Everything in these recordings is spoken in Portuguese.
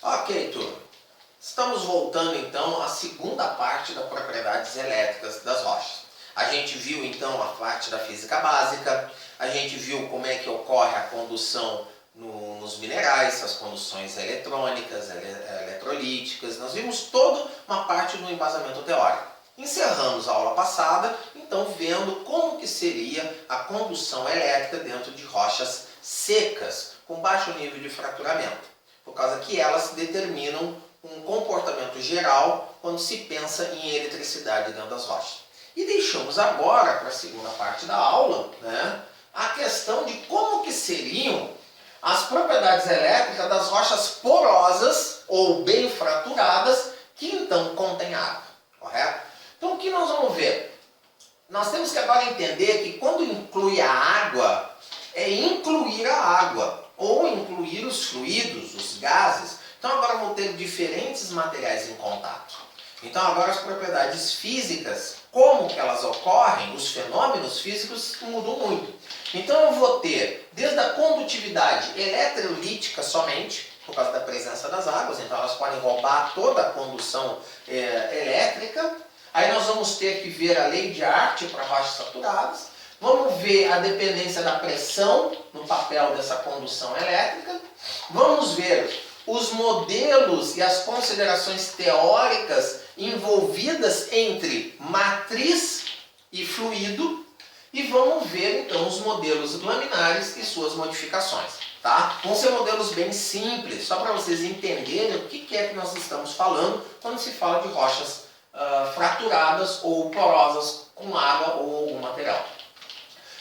Ok, turma. Estamos voltando então à segunda parte das propriedades elétricas das rochas. A gente viu então a parte da física básica, a gente viu como é que ocorre a condução nos minerais, as conduções eletrônicas, eletrolíticas. Nós vimos toda uma parte do embasamento teórico. Encerramos a aula passada, então, vendo como que seria a condução elétrica dentro de rochas secas, com baixo nível de fraturamento, por causa que elas determinam um comportamento geral quando se pensa em eletricidade dentro das rochas. E deixamos agora, para a segunda parte da aula, a questão de como que seriam as propriedades elétricas das rochas porosas ou bem fraturadas que então contêm água, correto? Então o que nós vamos ver? Nós temos que agora entender que quando inclui a água, é incluir a água, ou incluir os fluidos, os gases. Então agora vão ter diferentes materiais em contato. Então agora as propriedades físicas, como que elas ocorrem, os fenômenos físicos mudam muito. Então eu vou ter desde a condutividade eletrolítica somente, por causa da presença das águas, então elas podem roubar toda a condução elétrica. Aí nós vamos ter que ver a lei de Artin para rochas saturadas. Vamos ver a dependência da pressão no papel dessa condução elétrica. Vamos ver os modelos e as considerações teóricas envolvidas entre matriz e fluido. E vamos ver então os modelos laminares e suas modificações. Tá? Vão ser modelos bem simples, só para vocês entenderem o que é que nós estamos falando quando se fala de rochas fraturadas ou porosas com água ou algum material.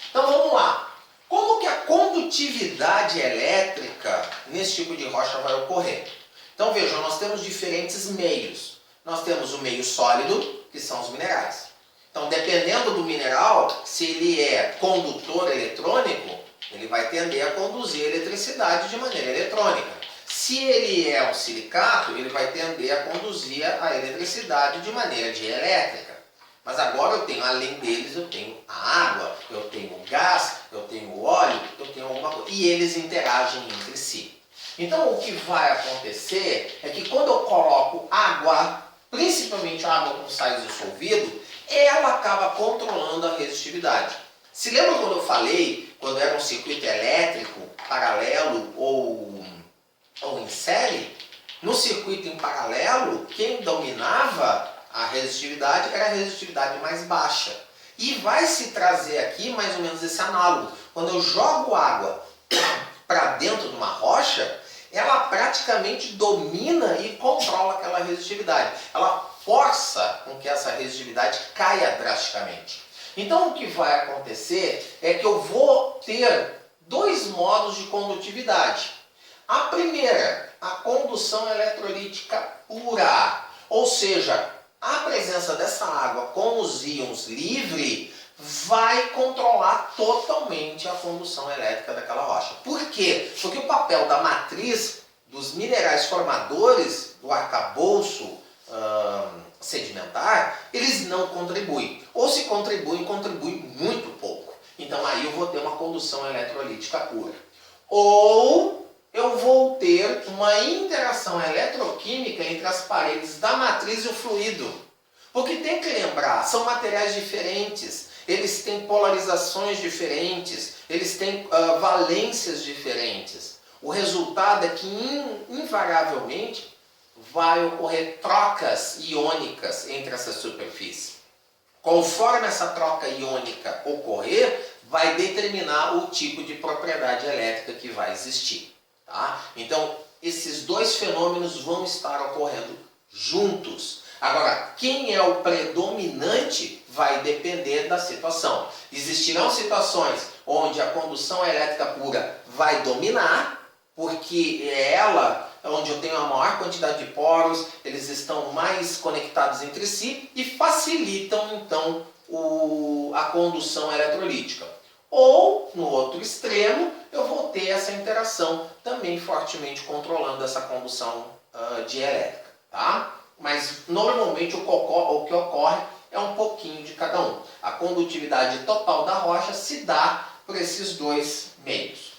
Então vamos lá. Como que a condutividade elétrica nesse tipo de rocha vai ocorrer? Então vejam, nós temos diferentes meios. Nós temos o meio sólido, que são os minerais. Então dependendo do mineral, se ele é condutor eletrônico, ele vai tender a conduzir eletricidade de maneira eletrônica. Se ele é um silicato, ele vai tender a conduzir a eletricidade de maneira dielétrica. Mas agora eu tenho, além deles, eu tenho a água, eu tenho o gás, eu tenho o óleo, eu tenho alguma coisa. E eles interagem entre si. Então o que vai acontecer é que quando eu coloco água, principalmente água com sais dissolvido, ela acaba controlando a resistividade. Se lembra quando eu falei, quando era um circuito elétrico, paralelo ou em série? No circuito em paralelo, quem dominava a resistividade era a resistividade mais baixa. E vai se trazer aqui mais ou menos esse análogo. Quando eu jogo água para dentro de uma rocha, ela praticamente domina e controla aquela resistividade. Ela força com que essa resistividade caia drasticamente. Então o que vai acontecer é que eu vou ter dois modos de condutividade. A primeira, a condução eletrolítica pura, ou seja, a presença dessa água com os íons livre vai controlar totalmente a condução elétrica daquela rocha. Por quê? Porque o papel da matriz dos minerais formadores do arcabouço sedimentar, eles não contribuem. Ou se contribuem, contribuem muito pouco. Então aí eu vou ter uma condução eletrolítica pura. Ou eu vou ter uma interação eletroquímica entre as paredes da matriz e o fluido. Porque tem que lembrar, são materiais diferentes, eles têm polarizações diferentes, eles têm valências diferentes. O resultado é que, invariavelmente, vai ocorrer trocas iônicas entre essas superfícies. Conforme essa troca iônica ocorrer, vai determinar o tipo de propriedade elétrica que vai existir. Tá? Então, esses dois fenômenos vão estar ocorrendo juntos. Agora, quem é o predominante vai depender da situação. Existirão situações onde a condução elétrica pura vai dominar, porque é ela onde eu tenho a maior quantidade de poros, eles estão mais conectados entre si e facilitam, então, a condução eletrolítica. Ou, no outro extremo, eu vou ter essa interação também fortemente controlando essa condução dielétrica. Tá? Mas, normalmente, o que ocorre é um pouquinho de cada um. A condutividade total da rocha se dá por esses dois meios.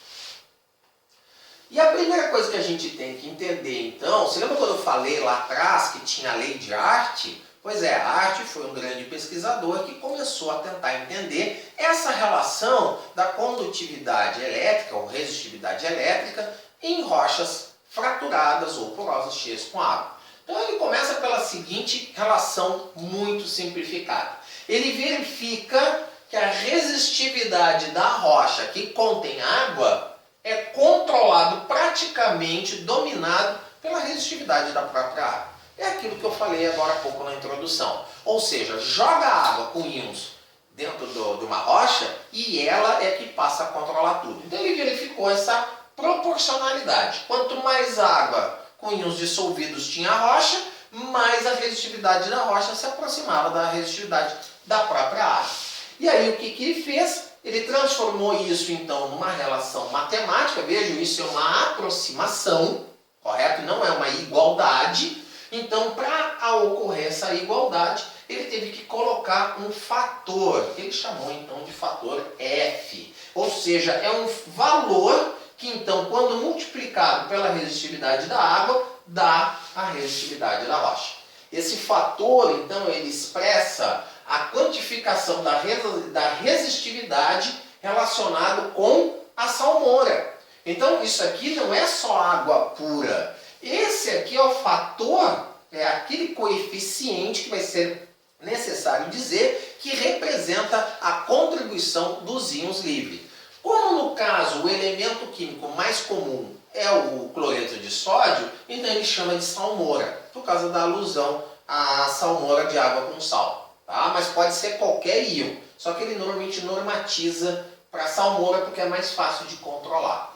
E a primeira coisa que a gente tem que entender, então, você lembra quando eu falei lá atrás que tinha a lei de Hart? Pois é, Hart foi um grande pesquisador que começou a tentar entender essa relação da condutividade elétrica ou resistividade elétrica em rochas fraturadas ou porosas cheias com água. Então ele começa pela seguinte relação muito simplificada. Ele verifica que a resistividade da rocha que contém água é controlado, praticamente dominado pela resistividade da própria água. É aquilo que eu falei agora há pouco na introdução. Ou seja, joga água com íons dentro de uma rocha e ela é que passa a controlar tudo. Então ele verificou essa proporcionalidade. Quanto mais água com íons dissolvidos tinha a rocha, mais a resistividade da rocha se aproximava da resistividade da própria água. E aí o que ele fez? Ele transformou isso então numa relação matemática. Vejam, isso é uma aproximação, correto? Não é uma igualdade. Então, para ocorrer essa igualdade, ele teve que colocar um fator, que ele chamou então de fator F. Ou seja, é um valor que então, quando multiplicado pela resistividade da água, dá a resistividade da rocha. Esse fator, então, ele expressa a quantificação da resistividade relacionado com a salmoura. Então, isso aqui não é só água pura. Esse aqui é o fator, é aquele coeficiente que vai ser necessário dizer que representa a contribuição dos íons livres. Como no caso o elemento químico mais comum é o cloreto de sódio, então ele chama de salmoura, por causa da alusão à salmoura de água com sal. Tá? Mas pode ser qualquer íon, só que ele normalmente normatiza para salmoura porque é mais fácil de controlar.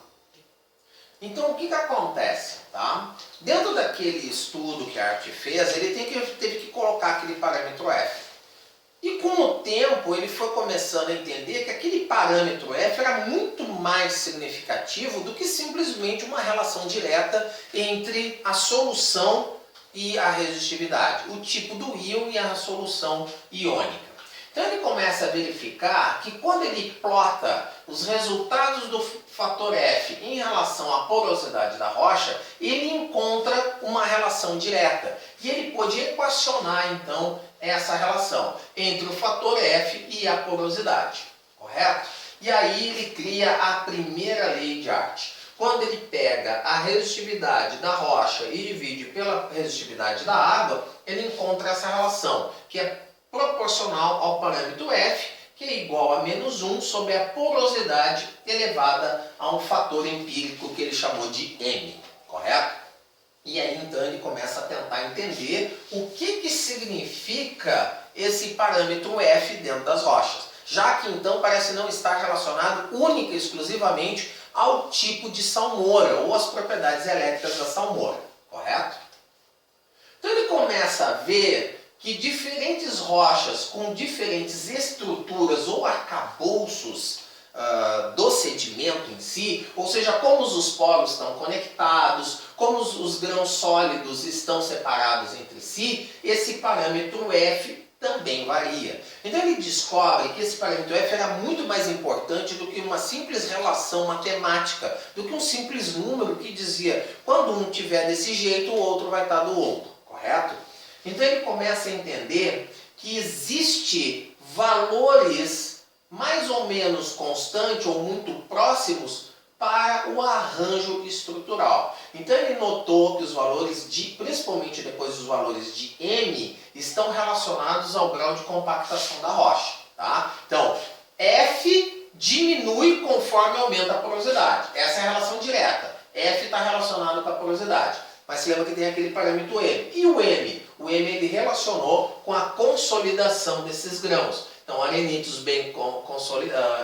Então o que acontece? Tá? Dentro daquele estudo que a Hart fez, ele teve que colocar aquele parâmetro F. E com o tempo ele foi começando a entender que aquele parâmetro F era muito mais significativo do que simplesmente uma relação direta entre a solução e a resistividade, o tipo do íon e a solução iônica. Então ele começa a verificar que quando ele plota os resultados do fator F em relação à porosidade da rocha, ele encontra uma relação direta. E ele pôde equacionar então essa relação entre o fator F e a porosidade, correto? E aí ele cria a primeira lei de Hart. Quando ele pega a resistividade da rocha e divide pela resistividade da água, ele encontra essa relação, que é proporcional ao parâmetro F, que é igual a menos 1 sobre a porosidade elevada a um fator empírico que ele chamou de M, correto? E aí então ele começa a tentar entender o que significa esse parâmetro F dentro das rochas, já que então parece não estar relacionado única e exclusivamente ao tipo de salmoura ou às propriedades elétricas da salmoura, correto? Então ele começa a ver que diferentes rochas com diferentes estruturas ou arcabouços do sedimento em si, ou seja, como os polos estão conectados, como os grãos sólidos estão separados entre si, esse parâmetro F também varia. Então ele descobre que esse parâmetro F era muito mais importante do que uma simples relação matemática, do que um simples número que dizia quando um tiver desse jeito, o outro vai estar do outro, correto? Então ele começa a entender que existe valores mais ou menos constantes ou muito próximos para o arranjo estrutural. Então ele notou que os valores principalmente depois dos valores de M, estão relacionados ao grau de compactação da rocha. Tá? Então, F diminui conforme aumenta a porosidade. Essa é a relação direta. F está relacionado com a porosidade. Mas se lembra que tem aquele parâmetro M. E o M? O M ele relacionou com a consolidação desses grãos. Então, arenitos bem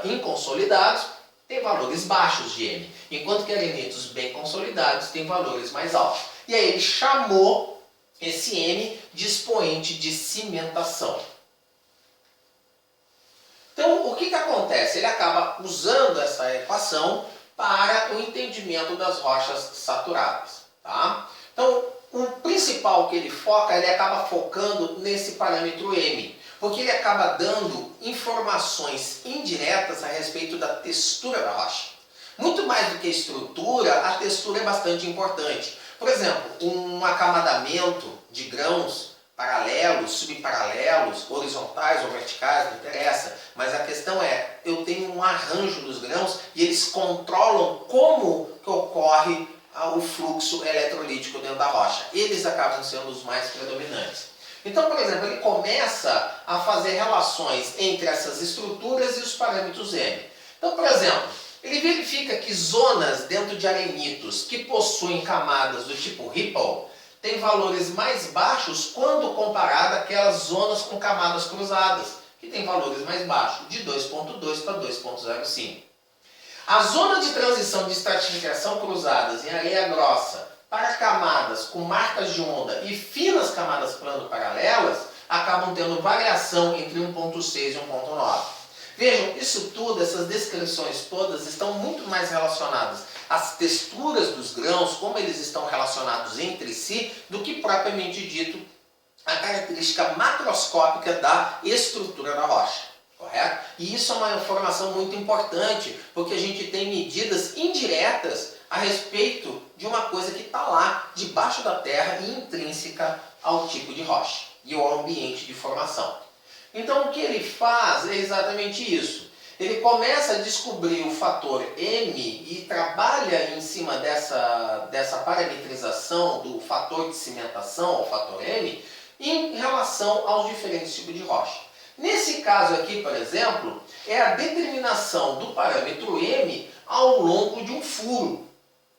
inconsolidados têm valores baixos de M, enquanto que arenitos bem consolidados têm valores mais altos. E aí ele chamou esse M de expoente de cimentação. Então, o que acontece? Ele acaba usando essa equação para o entendimento das rochas saturadas. Tá? Então, o principal que ele acaba focando nesse parâmetro M, porque ele acaba dando informações indiretas a respeito da textura da rocha. Muito mais do que a estrutura, a textura é bastante importante. Por exemplo, um acamatamento de grãos paralelos, subparalelos, horizontais ou verticais, não interessa, mas a questão é, eu tenho um arranjo dos grãos e eles controlam como que ocorre o fluxo eletrolítico dentro da rocha. Eles acabam sendo os mais predominantes. Então, por exemplo, ele começa a fazer relações entre essas estruturas e os parâmetros M. Então, por exemplo, ele verifica que zonas dentro de arenitos que possuem camadas do tipo Ripple têm valores mais baixos quando comparado àquelas zonas com camadas cruzadas, que têm valores mais baixos, de 2.2 para 2.05. A zona de transição de estratificação cruzadas em areia grossa para camadas com marcas de onda e finas camadas plano-paralelas acabam tendo variação entre 1.6 e 1.9. Vejam, isso tudo, essas descrições todas estão muito mais relacionadas às texturas dos grãos, como eles estão relacionados entre si, do que propriamente dito a característica macroscópica da estrutura da rocha. Correto? E isso é uma informação muito importante, porque a gente tem medidas indiretas a respeito de uma coisa que está lá, debaixo da terra e intrínseca ao tipo de rocha e ao ambiente de formação. Então o que ele faz é exatamente isso. Ele começa a descobrir o fator M e trabalha em cima dessa parametrização do fator de cimentação, o fator M, em relação aos diferentes tipos de rocha. Nesse caso aqui, por exemplo, é a determinação do parâmetro M ao longo de um furo,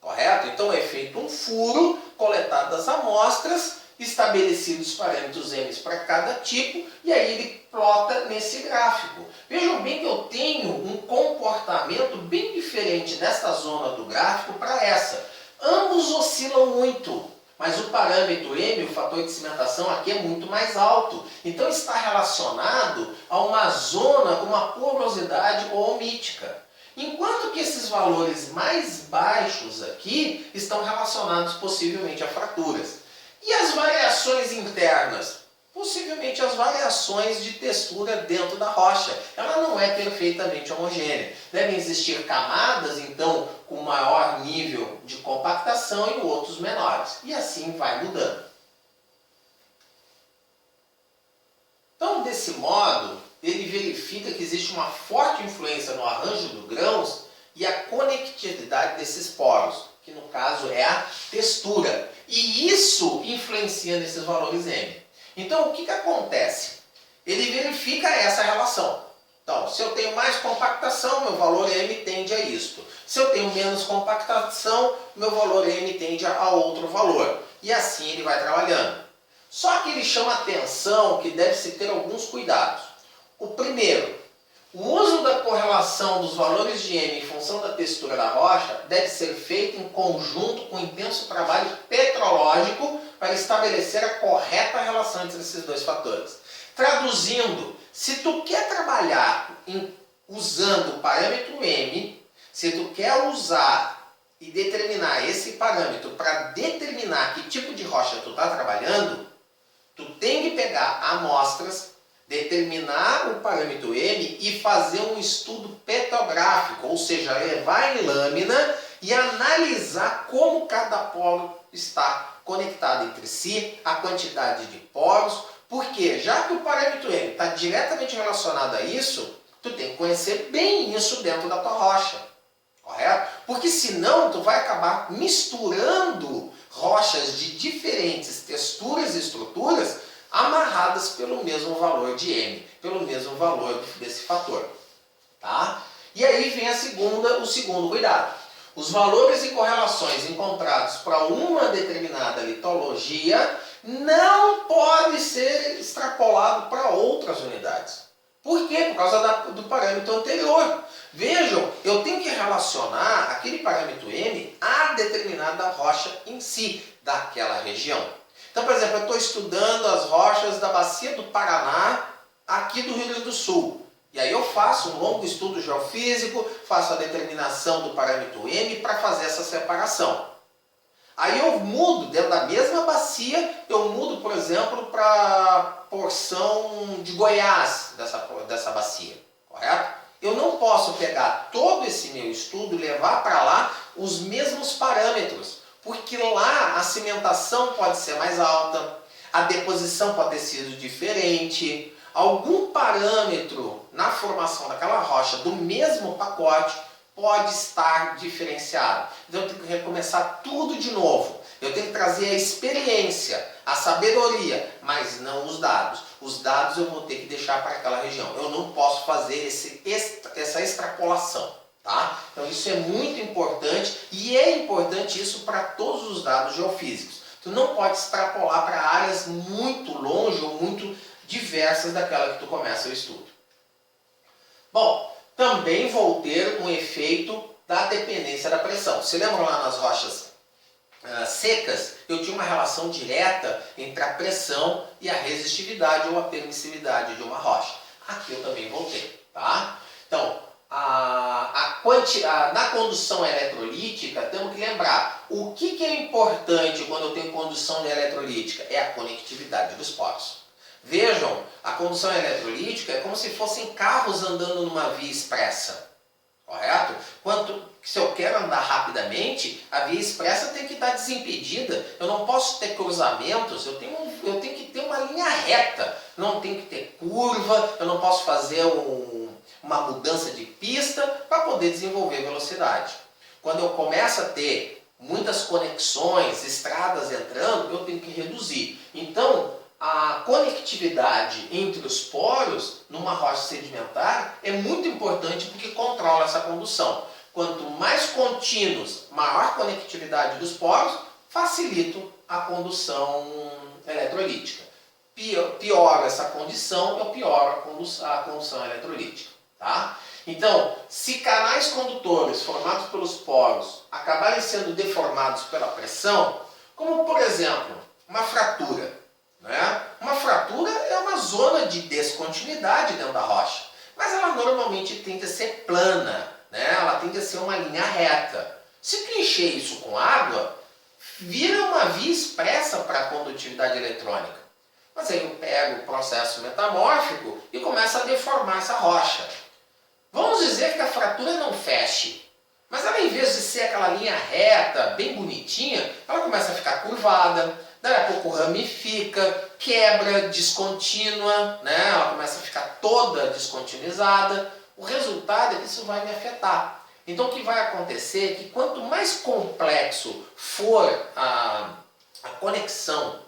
correto? Então é feito um furo, coletadas as amostras, estabelecidos os parâmetros M para cada tipo, e aí ele plota nesse gráfico. Vejam bem que eu tenho um comportamento bem diferente desta zona do gráfico para essa. Ambos oscilam muito, mas o parâmetro M, o fator de cimentação, aqui é muito mais alto. Então está relacionado a uma zona com uma porosidade oomítica. Enquanto que esses valores mais baixos aqui estão relacionados possivelmente a fraturas. E as variações internas? Possivelmente as variações de textura dentro da rocha. Ela não é perfeitamente homogênea. Devem existir camadas, então, com maior nível de compactação e outros menores. E assim vai mudando. Então, desse modo, ele verifica que existe uma forte influência no arranjo dos grãos e a conectividade desses poros, que no caso é a textura. E isso influencia nesses valores M. Então, o que acontece? Ele verifica essa relação. Então, se eu tenho mais compactação, meu valor M tende a isto. Se eu tenho menos compactação, meu valor M tende a outro valor. E assim ele vai trabalhando. Só que ele chama atenção que deve-se ter alguns cuidados. O primeiro, o uso da correlação dos valores de M em função da textura da rocha deve ser feito em conjunto com intenso trabalho petrológico para estabelecer a correta relação entre esses dois fatores. Traduzindo, se tu quer trabalhar usando o parâmetro M, se tu quer usar e determinar esse parâmetro para determinar que tipo de rocha tu está trabalhando, tu tem que pegar amostras, determinar o parâmetro M e fazer um estudo petrográfico, ou seja, levar em lâmina e analisar como cada polo está conectado entre si, a quantidade de poros, porque já que o parâmetro M está diretamente relacionado a isso, tu tem que conhecer bem isso dentro da tua rocha, correto? Porque senão tu vai acabar misturando rochas de diferentes texturas e estruturas amarradas pelo mesmo valor de M, pelo mesmo valor desse fator. Tá? E aí vem o segundo cuidado. Os valores e correlações encontrados para uma determinada litologia não podem ser extrapolados para outras unidades. Por quê? Por causa do parâmetro anterior. Vejam, eu tenho que relacionar aquele parâmetro M a determinada rocha em si, daquela região. Então, por exemplo, eu estou estudando as rochas da bacia do Paraná, aqui do Rio Grande do Sul. E aí eu faço um longo estudo geofísico, faço a determinação do parâmetro M para fazer essa separação. Aí eu mudo, dentro da mesma bacia, eu mudo, por exemplo, para a porção de Goiás dessa bacia, correto? Eu não posso pegar todo esse meu estudo, levar para lá os mesmos parâmetros, porque lá a cimentação pode ser mais alta, a deposição pode ter sido diferente, algum parâmetro na formação daquela rocha do mesmo pacote pode estar diferenciado. Então eu tenho que recomeçar tudo de novo. Eu tenho que trazer a experiência, a sabedoria, mas não os dados. Os dados eu vou ter que deixar para aquela região. Eu não posso fazer essa extrapolação. Tá? Então isso é muito importante e é importante isso para todos os dados geofísicos. Tu não pode extrapolar para áreas muito longe ou muito diversas daquela que tu começa o estudo. Bom, também vou ter um efeito da dependência da pressão. Você lembra lá nas rochas secas, eu tinha uma relação direta entre a pressão e a resistividade ou a permissividade de uma rocha. Aqui eu também vou ter, tá? Então, na condução eletrolítica, temos que lembrar o que é importante quando eu tenho condução eletrolítica? É a conectividade dos poros. Vejam, a condução eletrolítica é como se fossem carros andando numa via expressa, correto? Se eu quero andar rapidamente, a via expressa tem que estar desimpedida. Eu não posso ter cruzamentos, eu tenho que ter uma linha reta, não tem que ter curva, eu não posso fazer uma mudança de pista para poder desenvolver velocidade. Quando eu começo a ter muitas conexões, estradas entrando, eu tenho que reduzir. Então, a conectividade entre os poros numa rocha sedimentar é muito importante porque controla essa condução. Quanto mais contínuos, maior a conectividade dos poros, facilita a condução eletrolítica. Pior essa condição, eu pioro a condução eletrolítica. Tá? Então, se canais condutores formados pelos poros acabarem sendo deformados pela pressão, como por exemplo, uma fratura. Né? Uma fratura é uma zona de descontinuidade dentro da rocha, mas ela normalmente tende a ser plana, né? Ela tende a ser uma linha reta. Se tu encher isso com água, vira uma via expressa para a condutividade eletrônica. Mas aí eu pego o processo metamórfico e começo a deformar essa rocha. Vamos dizer que a fratura não feche, mas ela, em vez de ser aquela linha reta, bem bonitinha, ela começa a ficar curvada, daí a pouco ramifica, quebra, descontínua, né? Ela começa a ficar toda descontinuizada. O resultado é que isso vai me afetar. Então o que vai acontecer é que quanto mais complexo for a conexão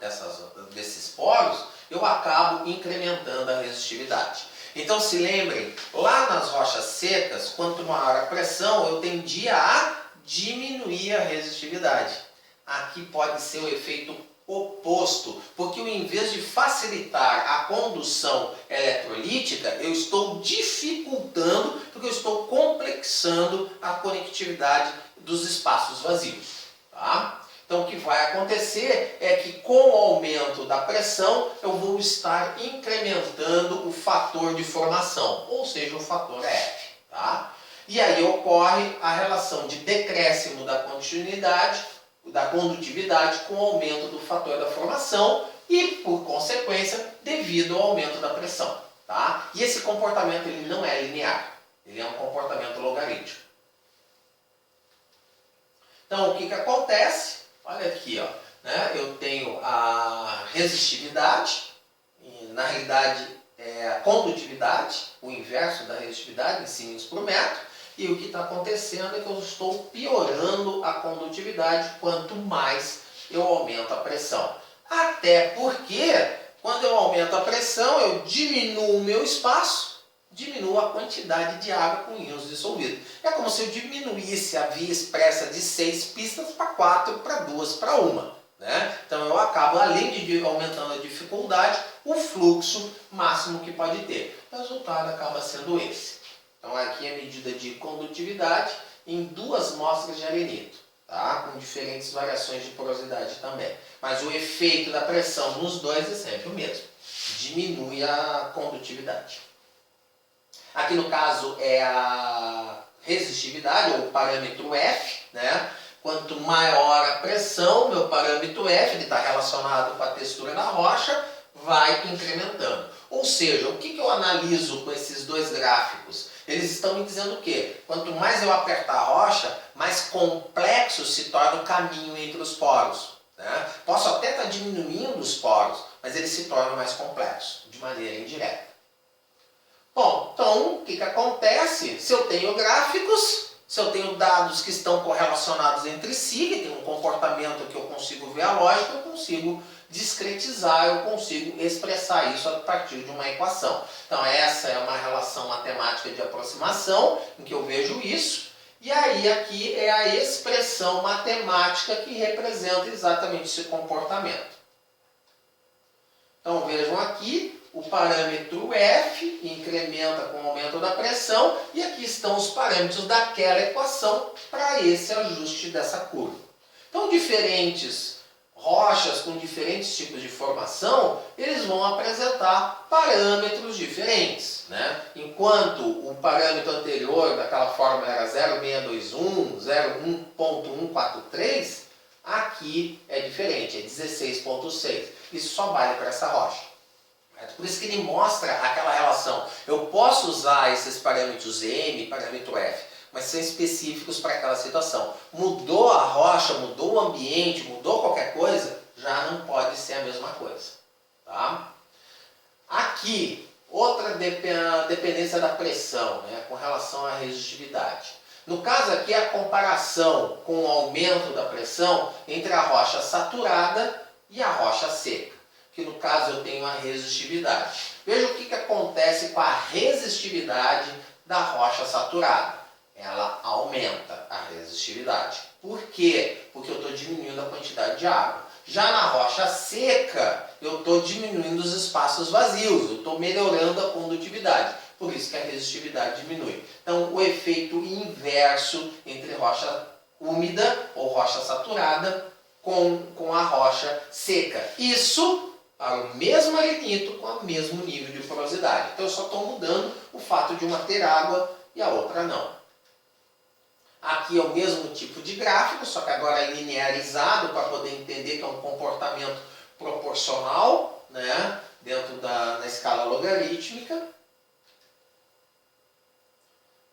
desses poros, eu acabo incrementando a resistividade. Então se lembrem, lá nas rochas secas, quanto maior a pressão, eu tendia a diminuir a resistividade. Aqui pode ser o efeito oposto, porque eu, em vez de facilitar a condução eletrolítica, eu estou dificultando, porque eu estou complexando a conectividade dos espaços vazios. Tá? Então o que vai acontecer é que com o aumento da pressão eu vou estar incrementando o fator de formação, ou seja, o fator F. Tá? E aí ocorre a relação de decréscimo da condutividade com o aumento do fator da formação e, por consequência, devido ao aumento da pressão. Tá? E esse comportamento ele não é linear, ele é um comportamento logarítmico. Então o que acontece? Olha aqui, ó, né? Eu tenho a resistividade, e, na realidade é a condutividade, o inverso da resistividade em símbolos por metro, e o que está acontecendo é que eu estou piorando a condutividade quanto mais eu aumento a pressão. Até porque, quando eu aumento a pressão, eu diminuo o meu espaço, diminuo a quantidade de água com íons dissolvidos. É como se eu diminuísse a via expressa de 6 pistas para 4, para 2, para 1. Né? Então eu acabo, além de aumentando a dificuldade, o fluxo máximo que pode ter. O resultado acaba sendo esse. Então aqui é a medida de condutividade em 2 mostras de arenito, tá? Com diferentes variações de porosidade também. Mas o efeito da pressão nos dois é sempre o mesmo. Diminui a condutividade. Aqui no caso é a resistividade, ou o parâmetro F, né? Quanto maior a pressão, meu parâmetro F, ele está relacionado com a textura da rocha, vai incrementando. Ou seja, o que eu analiso com esses dois gráficos? Eles estão me dizendo o quê? Quanto mais eu apertar a rocha, mais complexo se torna o caminho entre os poros. Né? Posso até estar diminuindo os poros, mas eles se tornam mais complexos, de maneira indireta. Bom, então o que acontece? Se eu tenho gráficos, se eu tenho dados que estão correlacionados entre si, que tem um comportamento que eu consigo ver a lógica, eu consigo discretizar, eu consigo expressar isso a partir de uma equação. Então essa é uma relação matemática de aproximação, em que eu vejo isso, e aí aqui é a expressão matemática que representa exatamente esse comportamento. Então vejam aqui, o parâmetro F incrementa com o aumento da pressão, e aqui estão os parâmetros daquela equação para esse ajuste dessa curva. Então diferentes rochas com diferentes tipos de formação, eles vão apresentar parâmetros diferentes. Né? Enquanto o parâmetro anterior daquela fórmula era 0,621, 0,1.143, aqui é diferente, é 16,6. Isso só vale para essa rocha. Por isso que ele mostra aquela relação. Eu posso usar esses parâmetros M e parâmetro F, mas são específicos para aquela situação. Mudou a rocha, mudou o ambiente, mudou qualquer coisa, já não pode ser a mesma coisa. Tá? Aqui, outra dependência da pressão, né, com relação à resistividade. No caso aqui, a comparação com o aumento da pressão entre a rocha saturada e a rocha seca, que no caso eu tenho a resistividade. Veja o que acontece com a resistividade da rocha saturada. Ela aumenta a resistividade. Por quê? Porque eu estou diminuindo a quantidade de água. Já na rocha seca, eu estou diminuindo os espaços vazios, eu estou melhorando a condutividade. Por isso que a resistividade diminui. Então, o efeito inverso entre rocha úmida ou rocha saturada com a rocha seca. Isso para o mesmo arenito com o mesmo nível de porosidade. Então eu só estou mudando o fato de uma ter água e a outra não. Aqui é o mesmo tipo de gráfico, só que agora é linearizado para poder entender que é um comportamento proporcional, né, dentro da escala logarítmica.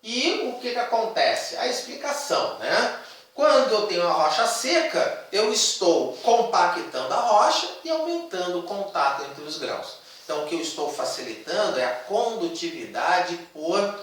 E o que acontece? A explicação, né? Quando eu tenho a rocha seca, eu estou compactando a rocha e aumentando o contato entre os grãos. Então, o que eu estou facilitando é a condutividade por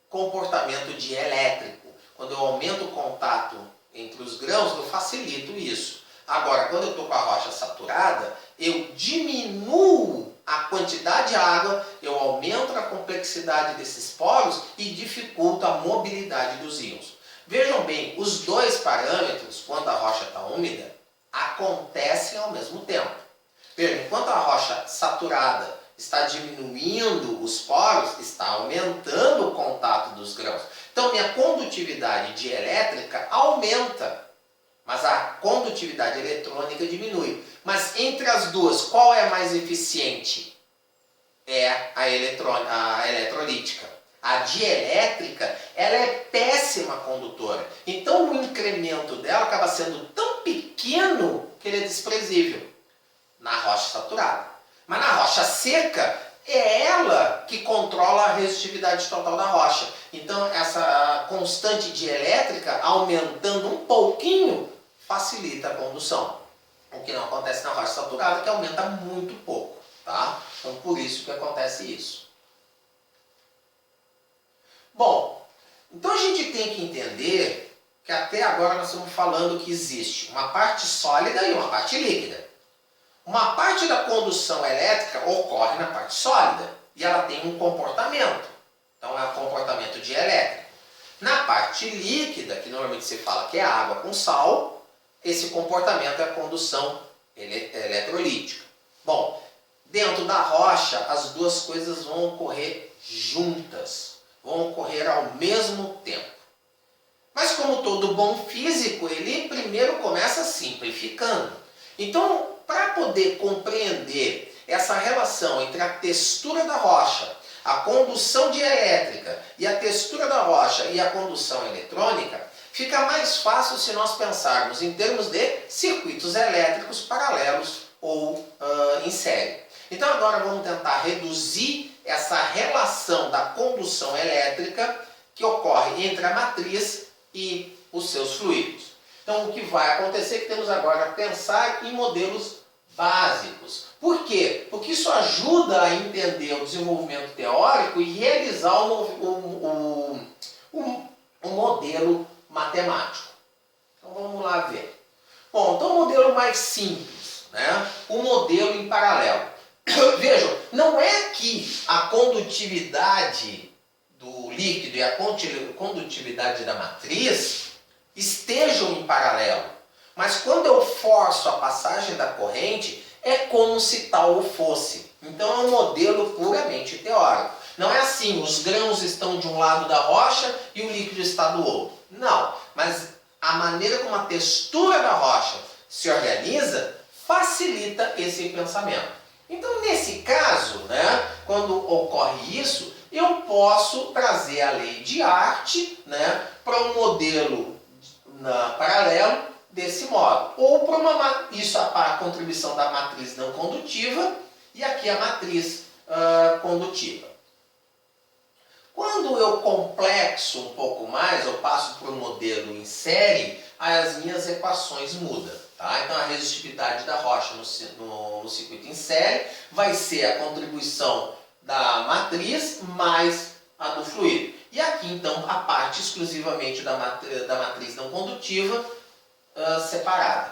comportamento dielétrico. Quando eu aumento o contato entre os grãos, eu facilito isso. Agora, quando eu estou com a rocha saturada, eu diminuo a quantidade de água, eu aumento a complexidade desses poros e dificulto a mobilidade dos íons. Vejam bem, os dois parâmetros, quando a rocha está úmida, acontecem ao mesmo tempo. Vejam, enquanto a rocha saturada está diminuindo os poros, está aumentando o contato dos grãos. Então, minha condutividade dielétrica aumenta, mas a condutividade eletrônica diminui. Mas entre as duas, qual é mais eficiente? É a eletrolítica. A dielétrica, ela é péssima condutora. Então, o incremento dela acaba sendo tão pequeno que ele é desprezível na rocha saturada. Mas na rocha seca, é ela que controla a resistividade total da rocha. Então, essa constante dielétrica, aumentando um pouquinho, facilita a condução. O que não acontece na rocha saturada, que aumenta muito pouco. Tá? Então, por isso que acontece isso. Bom, então a gente tem que entender que até agora nós estamos falando que existe uma parte sólida e uma parte líquida. Uma parte da condução elétrica ocorre na parte sólida e ela tem um comportamento. Então é um comportamento dielétrico. Na parte líquida, que normalmente se fala que é água com sal, esse comportamento é a condução eletrolítica. Bom, dentro da rocha as duas coisas vão ocorrer juntas, vão ocorrer ao mesmo tempo. Mas como todo bom físico, ele primeiro começa simplificando. Então, para poder compreender essa relação entre a textura da rocha, a condução dielétrica e a textura da rocha e a condução eletrônica, fica mais fácil se nós pensarmos em termos de circuitos elétricos paralelos ou em série. Então agora vamos tentar reduzir essa relação da condução elétrica que ocorre entre a matriz e os seus fluidos. Então o que vai acontecer é que temos agora que pensar em modelos básicos. Por quê? Porque isso ajuda a entender o desenvolvimento teórico e realizar um modelo matemático. Então vamos lá ver. Bom, então o modelo mais simples, né? O modelo em paralelo. Vejam, não é que a condutividade do líquido e a condutividade da matriz estejam em paralelo. Mas quando eu forço a passagem da corrente, é como se tal fosse. Então é um modelo puramente teórico. Não é assim, os grãos estão de um lado da rocha e o líquido está do outro. Não, mas a maneira como a textura da rocha se organiza facilita esse pensamento. Então, nesse caso, né, quando ocorre isso, eu posso trazer a lei de Art, né, para um modelo paralelo desse modo. Ou para a contribuição da matriz não condutiva e aqui a matriz condutiva. Quando eu complexo um pouco mais, eu passo para o modelo em série, as minhas equações mudam. Tá? Então a resistividade da rocha no circuito em série vai ser a contribuição da matriz mais a do fluido. E aqui então a parte exclusivamente da matriz não condutiva separada.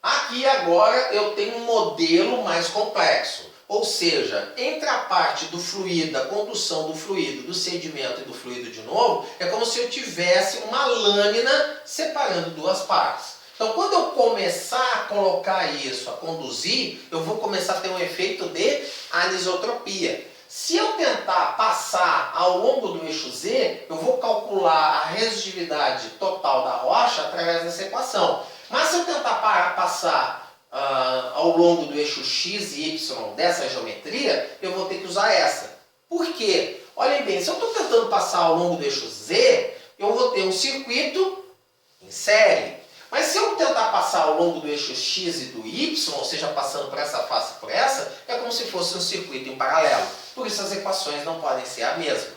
Aqui agora eu tenho um modelo mais complexo. Ou seja, entre a parte do fluido, da condução do fluido, do sedimento e do fluido de novo, é como se eu tivesse uma lâmina separando duas partes. Então, quando eu começar a colocar isso, a conduzir, eu vou começar a ter um efeito de anisotropia. Se eu tentar passar ao longo do eixo Z, eu vou calcular a resistividade total da rocha através dessa equação. Mas se eu tentar passar ao longo do eixo X e Y dessa geometria, eu vou ter que usar essa. Por quê? Olhem bem, se eu estou tentando passar ao longo do eixo Z, eu vou ter um circuito em série. Mas se eu tentar passar ao longo do eixo X e do Y, ou seja, passando por essa face e por essa, é como se fosse um circuito em paralelo. Por isso as equações não podem ser a mesma.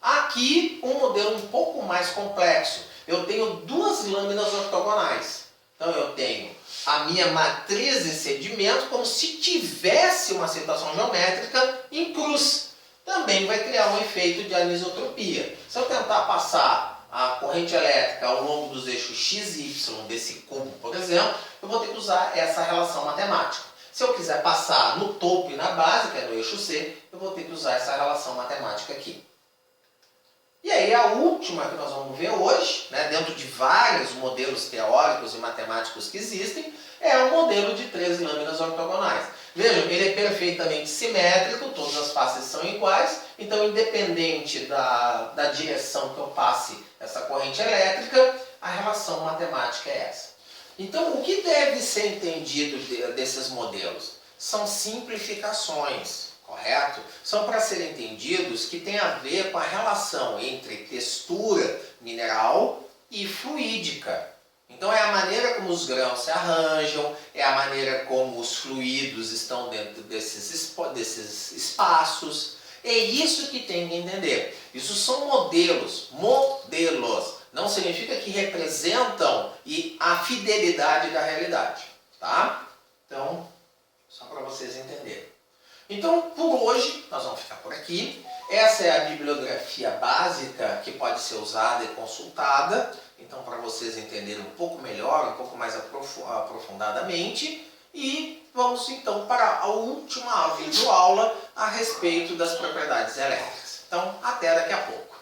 Aqui, um modelo um pouco mais complexo. Eu tenho duas lâminas ortogonais. Então eu tenho a minha matriz de sedimento como se tivesse uma situação geométrica em cruz. Também vai criar um efeito de anisotropia. Se eu tentar passar a corrente elétrica ao longo dos eixos X e Y desse cubo, por exemplo, eu vou ter que usar essa relação matemática. Se eu quiser passar no topo e na base, que é no eixo C, eu vou ter que usar essa relação matemática aqui. E aí a última que nós vamos ver hoje, né, dentro de vários modelos teóricos e matemáticos que existem, é o modelo de três lâminas ortogonais. Vejam, ele é perfeitamente simétrico, todas as faces são iguais, então independente da direção que eu passe essa corrente elétrica, a relação matemática é essa. Então o que deve ser entendido desses modelos? São simplificações. Correto? São para serem entendidos que tem a ver com a relação entre textura mineral e fluídica. Então é a maneira como os grãos se arranjam, é a maneira como os fluidos estão dentro desses espaços. É isso que tem que entender. Isso são modelos. Não significa que representam a fidelidade da realidade. Tá? Então, só para vocês entenderem. Então, por hoje, nós vamos ficar por aqui. Essa é a bibliografia básica que pode ser usada e consultada. Então, para vocês entenderem um pouco melhor, um pouco mais aprofundadamente. E vamos então para a última videoaula a respeito das propriedades elétricas. Então, até daqui a pouco.